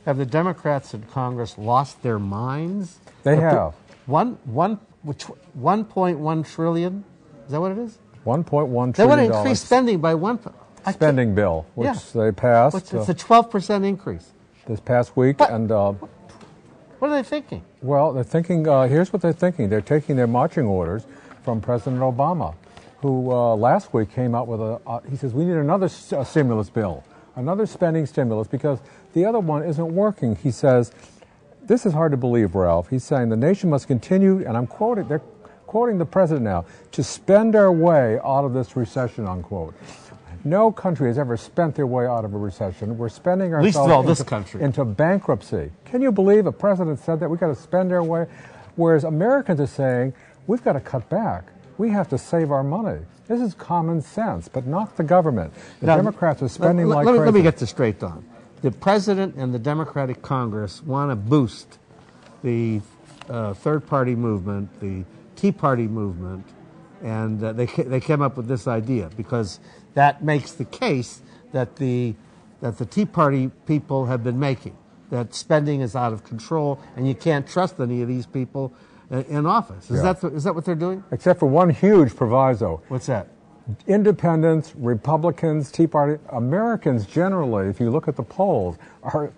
Have the Democrats in Congress lost their minds? They have. 1.1 trillion? Is that what it is? $1.1 trillion. They want to increase spending by spending bill, which they passed. It's a 12% increase. This past week. What? And what are they thinking? well, they're thinking, here's what they're thinking. They're taking their marching orders from President Obama, who last week came out with he says, we need another stimulus bill, another spending stimulus, because the other one isn't working. He says, this is hard to believe, Ralph. He's saying the nation must continue, and I'm quoting, they're quoting the president now, to spend our way out of this recession, unquote. No country has ever spent their way out of a recession. We're spending ourselves into bankruptcy. Can you believe a president said that? We've got to spend our way, whereas Americans are saying, we've got to cut back. We have to save our money. This is common sense, but not the government. The Democrats are spending like crazy. Let me get this straight, Don. The president and the Democratic Congress want to boost the third-party movement, the Tea Party movement, and they came up with this idea because that makes the case that the Tea Party people have been making, that spending is out of control and you can't trust any of these people in office. Is that what they're doing? Except for one huge proviso. What's that? Independents, Republicans, Tea Party, Americans generally, if you look at the polls,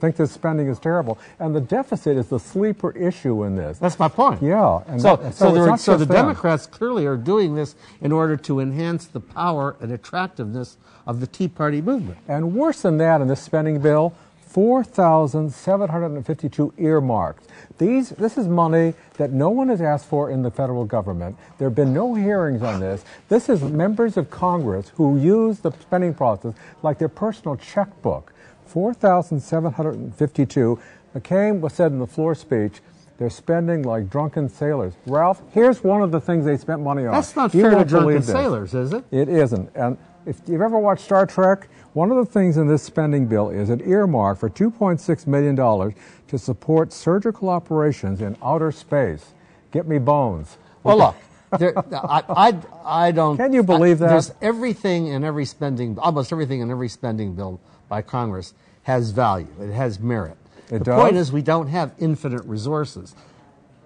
think this spending is terrible. And the deficit is the sleeper issue in this. That's my point. Yeah. And so the them. Democrats clearly are doing this in order to enhance the power and attractiveness of the Tea Party movement. And worse than that in this spending bill, 4,752 earmarks. This is money that no one has asked for in the federal government. There have been no hearings on this. This is members of Congress who use the spending process like their personal checkbook. 4,752. McCain said in the floor speech, they're spending like drunken sailors. Ralph, here's one of the things they spent money on. That's not fair to drunken sailors, is it? It isn't. And if you've ever watched Star Trek, one of the things in this spending bill is an earmark for $2.6 million to support surgical operations in outer space. Get me bones. Well, look, I don't... Can you believe that? There's everything in every spending, almost everything in every spending bill by Congress has value. It has merit. The point is we don't have infinite resources.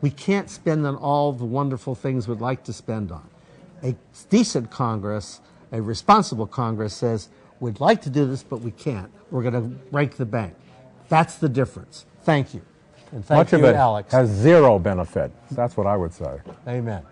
We can't spend on all the wonderful things we'd like to spend on. A decent Congress, a responsible Congress says, we'd like to do this, but we can't. We're going to break the bank. That's the difference. Thank you. And thank you, Alex. Much of it has zero benefit. That's what I would say. Amen.